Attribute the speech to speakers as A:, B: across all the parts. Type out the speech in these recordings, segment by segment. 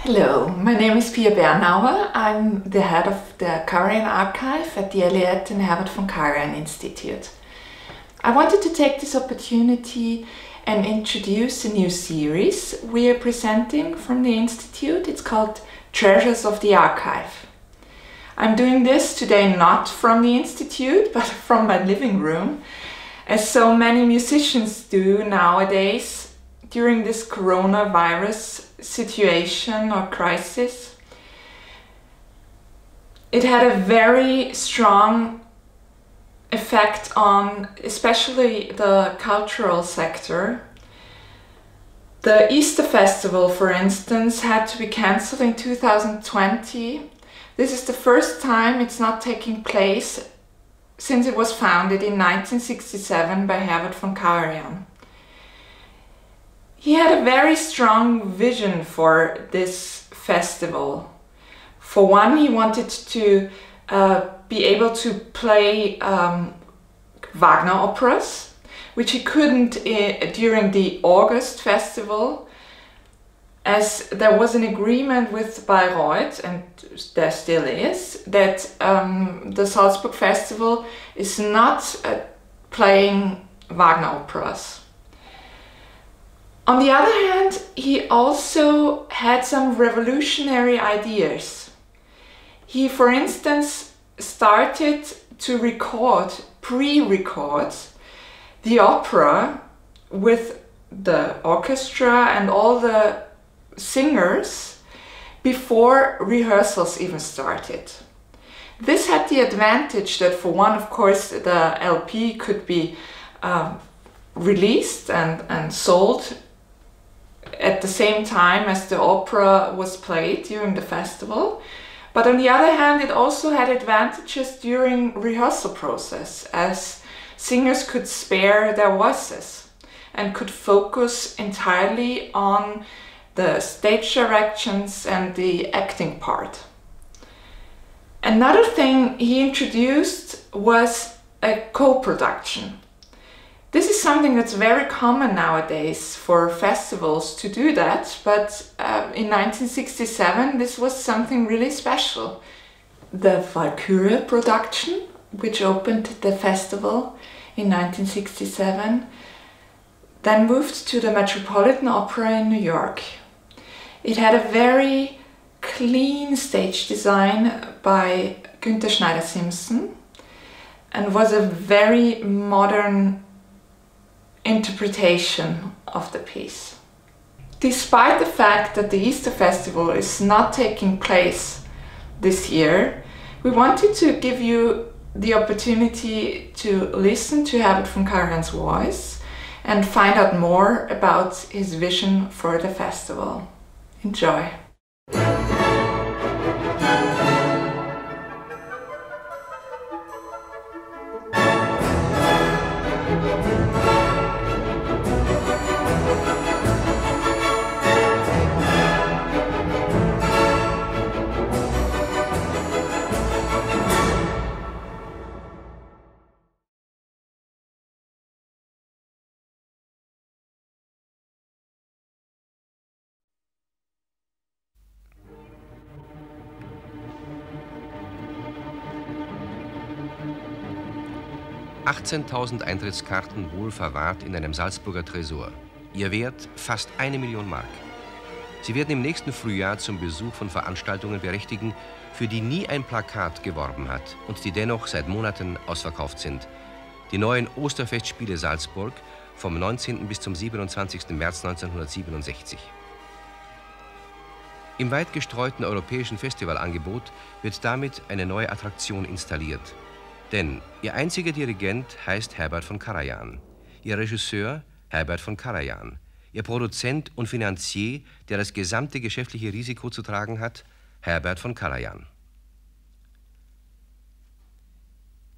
A: Hello, my name is Pia Bernauer. I'm the head of the Karajan Archive at the Eliette and Herbert von Karajan Institute. I wanted to take this opportunity and introduce a new series we are presenting from the Institute. It's called Treasures of the Archive. I'm doing this today not from the Institute, but from my living room, as so many musicians do nowadays during this coronavirus situation or crisis. It had a very strong effect on especially the cultural sector. The Easter Festival, for instance, had to be cancelled in 2020. This is the first time it's not taking place since it was founded in 1967 by Herbert von Karajan. He had a very strong vision for this festival. For one, he wanted to be able to play Wagner operas, which he couldn't during the August festival, as there was an agreement with Bayreuth, and there still is, that the Salzburg Festival is not playing Wagner operas. On the other hand, he also had some revolutionary ideas. He, for instance, started to pre-record the opera with the orchestra and all the singers before rehearsals even started. This had the advantage that, for one, of course, the LP could be released and sold at the same time as the opera was played during the festival. But on the other hand, it also had advantages during rehearsal process, as singers could spare their voices and could focus entirely on the stage directions and the acting part. Another thing he introduced was a co-production. This is something that's very common nowadays for festivals to do that, but in 1967 this was something really special. The Walküre production, which opened the festival in 1967, then moved to the Metropolitan Opera in New York. It had a very clean stage design by Günther Schneider-Simpson and was a very modern interpretation of the piece. Despite the fact that the Easter Festival is not taking place this year, we wanted to give you the opportunity to listen to Herbert von Karajan's voice and find out more about his vision for the festival. Enjoy!
B: 18.000 Eintrittskarten wohl verwahrt in einem Salzburger Tresor. Ihr Wert fast 1 Million Mark. Sie werden im nächsten Frühjahr zum Besuch von Veranstaltungen berechtigen, für die nie ein Plakat geworben hat und die dennoch seit Monaten ausverkauft sind. Die neuen Osterfestspiele Salzburg vom 19. bis zum 27. März 1967. Im weit gestreuten europäischen Festivalangebot wird damit eine neue Attraktion installiert. Denn ihr einziger Dirigent heißt Herbert von Karajan, ihr Regisseur Herbert von Karajan, ihr Produzent und Finanzier, der das gesamte geschäftliche Risiko zu tragen hat, Herbert von Karajan.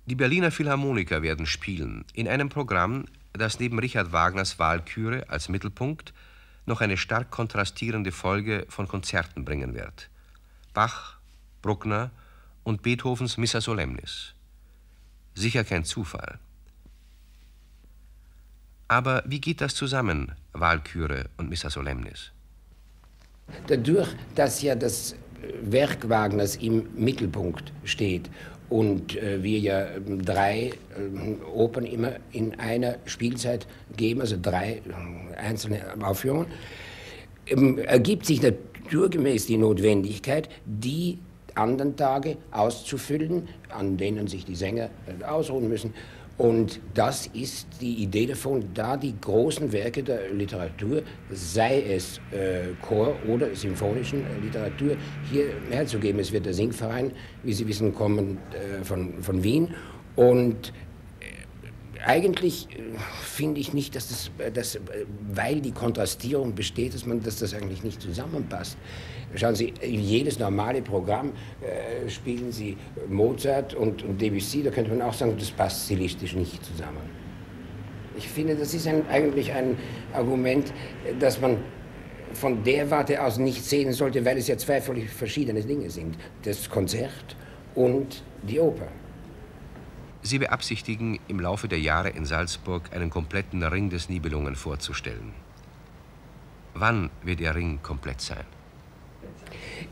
B: Die Berliner Philharmoniker werden spielen in einem Programm, das neben Richard Wagners Walküre als Mittelpunkt noch eine stark kontrastierende Folge von Konzerten bringen wird. Bach, Bruckner und Beethovens Missa Solemnis. Sicher kein Zufall. Aber wie geht das zusammen, Walküre und Missa Solemnis?
C: Dadurch, dass ja das Werk Wagners im Mittelpunkt steht und wir ja 3 Opern immer in einer Spielzeit geben, also 3 einzelne Aufführungen, ergibt sich naturgemäß die Notwendigkeit, die anderen Tage auszufüllen, an denen sich die Sänger ausruhen müssen. Und das ist die Idee davon, da die großen Werke der Literatur, sei es Chor- oder symphonischen Literatur, hier herzugeben. Es wird der Singverein, wie Sie wissen, kommen von Wien. Und eigentlich finde ich nicht, dass das, weil die Kontrastierung besteht, dass das eigentlich nicht zusammenpasst. Schauen Sie, jedes normale Programm spielen Sie Mozart und Debussy, da könnte man auch sagen, das passt stilistisch nicht zusammen. Ich finde, das ist eigentlich ein Argument, das man von der Warte aus nicht sehen sollte, weil es ja 2 völlig verschiedene Dinge sind. Das Konzert und die Oper.
B: Sie beabsichtigen, im Laufe der Jahre in Salzburg einen kompletten Ring des Nibelungen vorzustellen. Wann wird Ihr Ring komplett sein?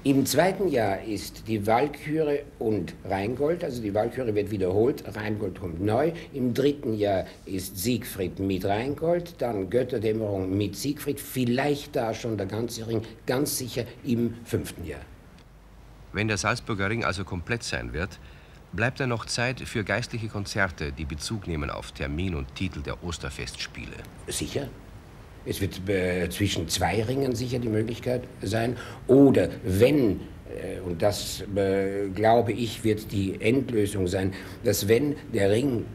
C: Im 2. Jahr ist die Walküre und Rheingold, also die Walküre wird wiederholt, Rheingold kommt neu. Im 3. Jahr ist Siegfried mit Rheingold, dann Götterdämmerung mit Siegfried, vielleicht da schon der ganze Ring, ganz sicher im 5. Jahr.
B: Wenn der Salzburger Ring also komplett sein wird, bleibt dann noch Zeit für geistliche Konzerte, die Bezug nehmen auf Termin und Titel der Osterfestspiele.
C: Sicher. Es wird zwischen 2 Ringen sicher die Möglichkeit sein. Oder wenn, und das glaube ich, wird die Endlösung sein, dass wenn der Ring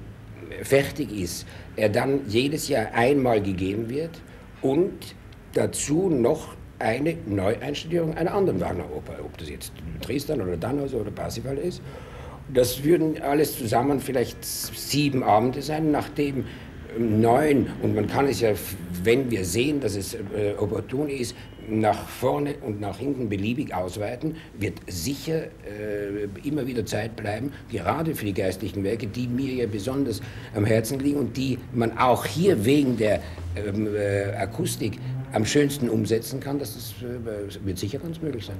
C: fertig ist, er dann jedes Jahr einmal gegeben wird und dazu noch eine Neueinstudierung einer anderen Wagner-Oper, ob das jetzt Tristan oder Tannhäuser oder Parsifal ist. Das würden alles zusammen vielleicht 7 Abende sein, nachdem 9, und man kann es ja, wenn wir sehen, dass es opportun ist, nach vorne und nach hinten beliebig ausweiten, wird sicher immer wieder Zeit bleiben, gerade für die geistlichen Werke, die mir ja besonders am Herzen liegen und die man auch hier wegen der Akustik am schönsten umsetzen kann. Das wird sicher ganz möglich sein.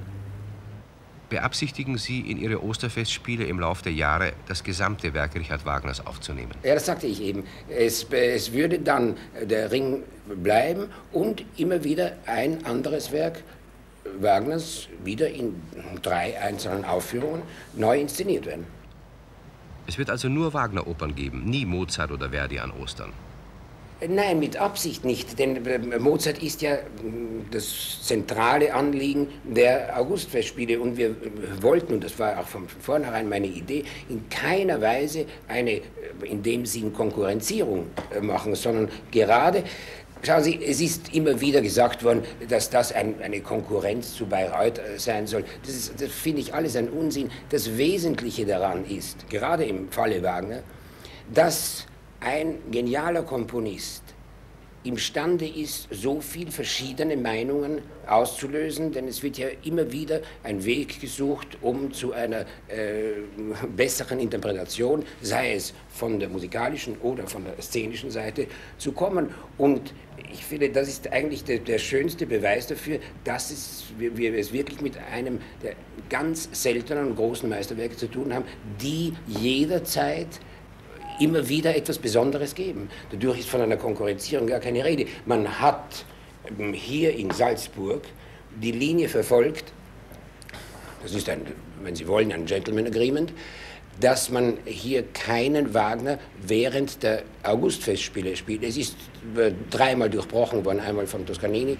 B: Beabsichtigen Sie, in Ihre Osterfestspiele im Lauf der Jahre das gesamte Werk Richard Wagners aufzunehmen?
C: Ja, das sagte ich eben. Es würde dann der Ring bleiben und immer wieder ein anderes Werk Wagners wieder in 3 einzelnen Aufführungen neu inszeniert werden.
B: Es wird also nur Wagner-Opern geben, nie Mozart oder Verdi an Ostern?
C: Nein, mit Absicht nicht, denn Mozart ist ja das zentrale Anliegen der Augustfestspiele und wir wollten, und das war auch von vornherein meine Idee, in keiner Weise eine, in dem Sinn, Konkurrenzierung machen, sondern gerade, schauen Sie, es ist immer wieder gesagt worden, dass das eine Konkurrenz zu Bayreuth sein soll. Das finde ich alles ein Unsinn. Das Wesentliche daran ist, gerade im Falle Wagner, dass ein genialer Komponist imstande ist, so viele verschiedene Meinungen auszulösen, denn es wird ja immer wieder ein Weg gesucht, um zu einer besseren Interpretation, sei es von der musikalischen oder von der szenischen Seite, zu kommen. Und ich finde, das ist eigentlich der schönste Beweis dafür, dass wir es wirklich mit einem der ganz seltenen und großen Meisterwerke zu tun haben, die jederzeit immer wieder etwas Besonderes geben. Dadurch ist von einer Konkurrenzierung gar keine Rede. Man hat hier in Salzburg die Linie verfolgt, das ist wenn Sie wollen, ein Gentleman Agreement, dass man hier keinen Wagner während der Augustfestspiele spielt. Es ist 3-mal durchbrochen worden, einmal von Toscanini,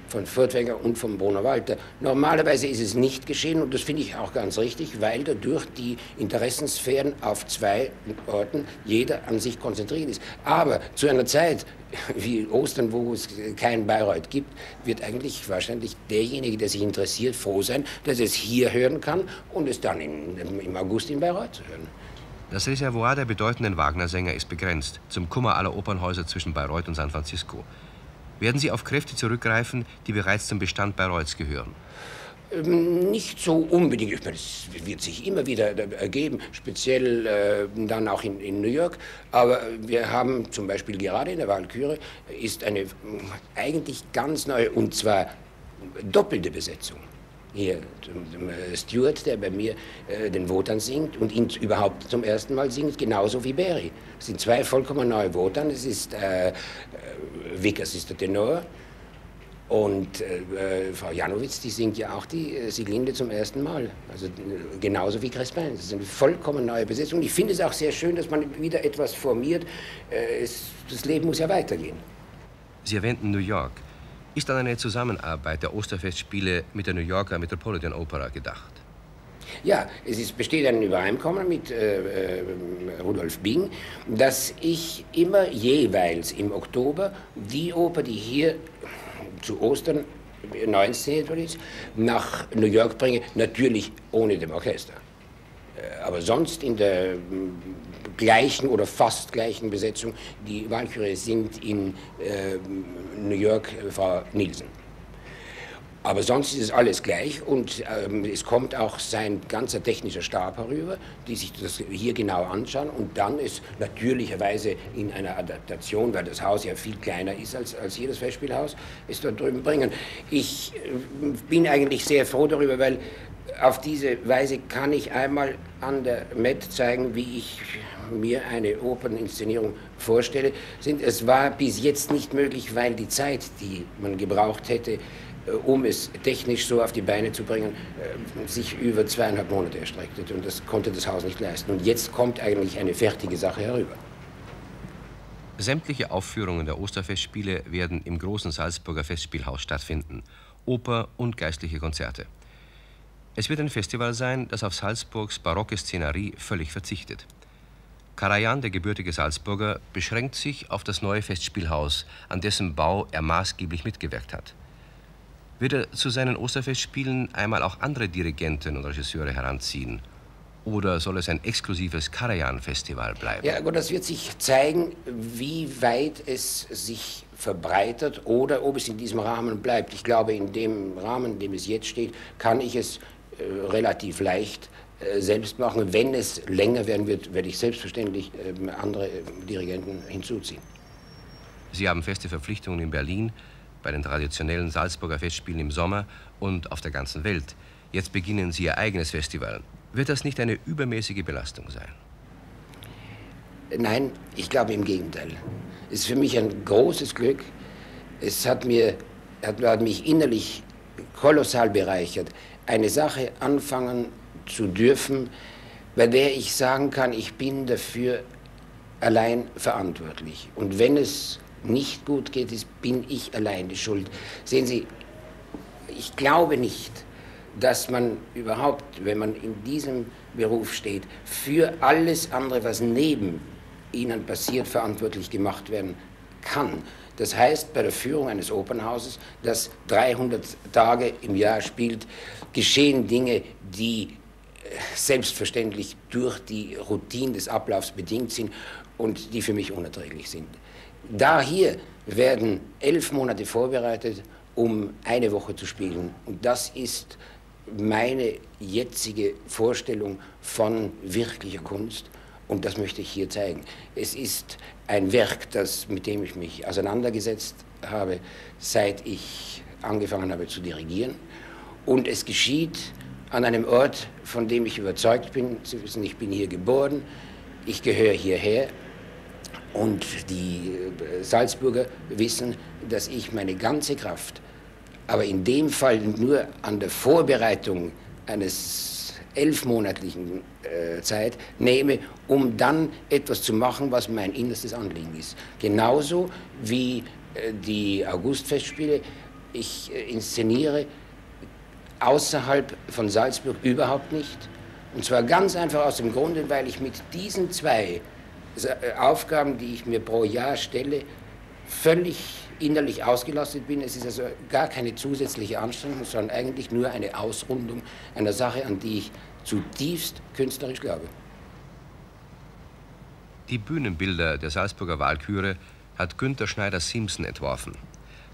C: von Furtwängler und vom Brunner Walter. Normalerweise ist es nicht geschehen und das finde ich auch ganz richtig, weil dadurch die Interessensphären auf 2 Orten jeder an sich konzentriert ist. Aber zu einer Zeit wie Ostern, wo es kein Bayreuth gibt, wird eigentlich wahrscheinlich derjenige, der sich interessiert, froh sein, dass er es hier hören kann und es dann im August in Bayreuth zu hören.
B: Das Reservoir der bedeutenden Wagner-Sänger ist begrenzt, zum Kummer aller Opernhäuser zwischen Bayreuth und San Francisco. Werden Sie auf Kräfte zurückgreifen, die bereits zum Bestand Bayreuths gehören?
C: Nicht so unbedingt. Das wird sich immer wieder ergeben, speziell dann auch in New York. Aber wir haben zum Beispiel gerade in der Walküre ist eine eigentlich ganz neue, und zwar doppelte Besetzung. Hier, Stewart, der bei mir den Wotan singt und ihn überhaupt zum ersten Mal singt, genauso wie Barry. Es sind zwei vollkommen neue Wotan. Es ist Vickers ist der Tenor und Frau Janowitz, die singt ja auch die Sieglinde zum ersten Mal. Also genauso wie Crespin. Das ist eine vollkommen neue Besetzung. Ich finde es auch sehr schön, dass man wieder etwas formiert. Das Leben muss ja weitergehen.
B: Sie erwähnten New York. Ist an eine Zusammenarbeit der Osterfestspiele mit der New Yorker Metropolitan Opera gedacht?
C: Ja, besteht ein Übereinkommen mit Rudolf Bing, dass ich immer jeweils im Oktober die Oper, die hier zu Ostern neu inszeniert worden ist, nach New York bringe, natürlich ohne dem Orchester. Aber sonst in der gleichen oder fast gleichen Besetzung. Die Walküre singt in New York Frau Nielsen. Aber sonst ist es alles gleich und es kommt auch sein ganzer technischer Stab herüber, die sich das hier genau anschauen und dann es natürlicherweise in einer Adaptation, weil das Haus ja viel kleiner ist als hier das Festspielhaus, es dort drüben bringen. Ich bin eigentlich sehr froh darüber, weil auf diese Weise kann ich einmal an der Met zeigen, wie ich mir eine Operninszenierung vorstelle. Es war bis jetzt nicht möglich, weil die Zeit, die man gebraucht hätte, um es technisch so auf die Beine zu bringen, sich über 2,5 Monate erstreckte. Und das konnte das Haus nicht leisten. Und jetzt kommt eigentlich eine fertige Sache herüber.
B: Sämtliche Aufführungen der Osterfestspiele werden im großen Salzburger Festspielhaus stattfinden. Oper und geistliche Konzerte. Es wird ein Festival sein, das auf Salzburgs barocke Szenerie völlig verzichtet. Karajan, der gebürtige Salzburger, beschränkt sich auf das neue Festspielhaus, an dessen Bau er maßgeblich mitgewirkt hat. Wird er zu seinen Osterfestspielen einmal auch andere Dirigenten und Regisseure heranziehen? Oder soll es ein exklusives Karajan-Festival bleiben?
C: Ja, gut, das wird sich zeigen, wie weit es sich verbreitert oder ob es in diesem Rahmen bleibt. Ich glaube, in dem Rahmen, in dem es jetzt steht, kann ich es relativ leicht selbst machen. Wenn es länger werden wird, werde ich selbstverständlich andere Dirigenten hinzuziehen.
B: Sie haben feste Verpflichtungen in Berlin, bei den traditionellen Salzburger Festspielen im Sommer und auf der ganzen Welt. Jetzt beginnen Sie Ihr eigenes Festival. Wird das nicht eine übermäßige Belastung sein?
C: Nein, ich glaube im Gegenteil. Es ist für mich ein großes Glück. Es hat mich innerlich kolossal bereichert, eine Sache anfangen zu dürfen, bei der ich sagen kann, ich bin dafür allein verantwortlich. Und wenn es nicht gut geht, bin ich alleine schuld. Sehen Sie, ich glaube nicht, dass man überhaupt, wenn man in diesem Beruf steht, für alles andere, was neben Ihnen passiert, verantwortlich gemacht werden kann. Das heißt, bei der Führung eines Opernhauses, das 300 Tage im Jahr spielt, geschehen Dinge, die selbstverständlich durch die Routine des Ablaufs bedingt sind und die für mich unerträglich sind. Da hier werden 11 Monate vorbereitet, um eine Woche zu spielen. Und das ist meine jetzige Vorstellung von wirklicher Kunst. Und das möchte ich hier zeigen. Es ist ein Werk, mit dem ich mich auseinandergesetzt habe, seit ich angefangen habe zu dirigieren. Und es geschieht an einem Ort, von dem ich überzeugt bin. Sie wissen, ich bin hier geboren, ich gehöre hierher. Und die Salzburger wissen, dass ich meine ganze Kraft, aber in dem Fall nur an der Vorbereitung eines 11-monatlichen Zeit nehme, um dann etwas zu machen, was mein innerstes Anliegen ist. Genauso wie die Augustfestspiele. Ich inszeniere außerhalb von Salzburg überhaupt nicht. Und zwar ganz einfach aus dem Grunde, weil ich mit diesen zwei Aufgaben, die ich mir pro Jahr stelle, völlig innerlich ausgelastet bin. Es ist also gar keine zusätzliche Anstrengung, sondern eigentlich nur eine Ausrundung einer Sache, an die ich zutiefst künstlerisch glaube.
B: Die Bühnenbilder der Salzburger Walküre hat Günther Schneider-Simpson entworfen.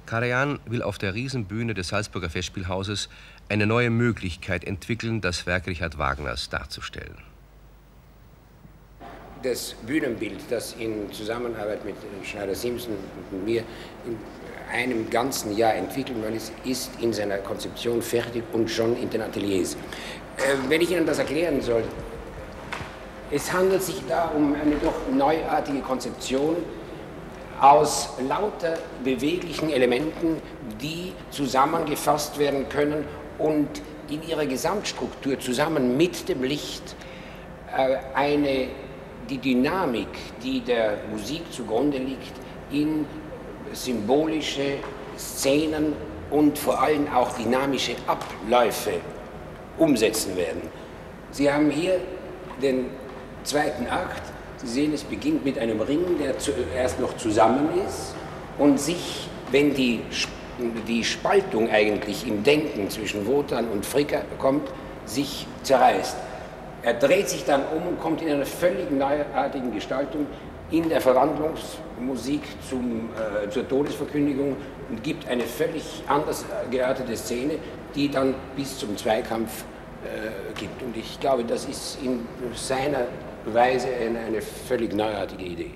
B: Karajan will auf der Riesenbühne des Salzburger Festspielhauses eine neue Möglichkeit entwickeln, das Werk Richard Wagners darzustellen.
C: Das Bühnenbild, das in Zusammenarbeit mit Schneider-Simpson und mir einem ganzen Jahr entwickelt worden ist in seiner Konzeption fertig und schon in den Ateliers. Wenn ich Ihnen das erklären soll, es handelt sich da um eine doch neuartige Konzeption aus lauter beweglichen Elementen, die zusammengefasst werden können und in ihrer Gesamtstruktur zusammen mit dem Licht die Dynamik, die der Musik zugrunde liegt, in symbolische Szenen und vor allem auch dynamische Abläufe umsetzen werden. Sie haben hier den zweiten Akt. Sie sehen, es beginnt mit einem Ring, der zuerst noch zusammen ist und sich, wenn die Spaltung eigentlich im Denken zwischen Wotan und Fricka kommt, sich zerreißt. Er dreht sich dann um und kommt in einer völlig neuartigen Gestaltung in der Verwandlungsmusik zur Todesverkündigung und gibt eine völlig anders geartete Szene, die dann bis zum Zweikampf gibt. Und ich glaube, das ist in seiner Weise eine völlig neuartige Idee.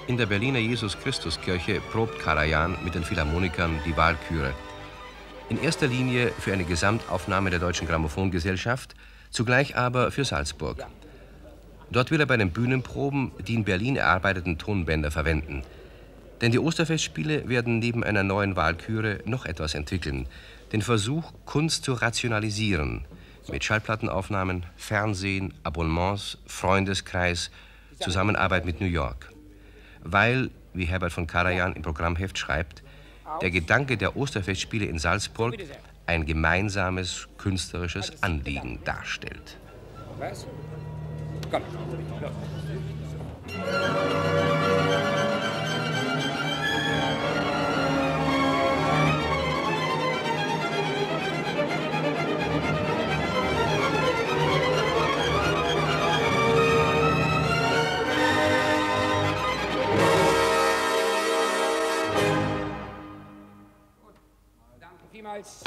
B: In der Berliner Jesus-Christus-Kirche probt Karajan mit den Philharmonikern die Walküre. In erster Linie für eine Gesamtaufnahme der Deutschen Grammophongesellschaft, zugleich aber für Salzburg. Dort will er bei den Bühnenproben die in Berlin erarbeiteten Tonbänder verwenden. Denn die Osterfestspiele werden neben einer neuen Walküre noch etwas entwickeln. Den Versuch, Kunst zu rationalisieren. Mit Schallplattenaufnahmen, Fernsehen, Abonnements, Freundeskreis, Zusammenarbeit mit New York. Weil, wie Herbert von Karajan im Programmheft schreibt, der Gedanke der Osterfestspiele in Salzburg ein gemeinsames künstlerisches Anliegen darstellt.
C: Was? Komm. Danke vielmals.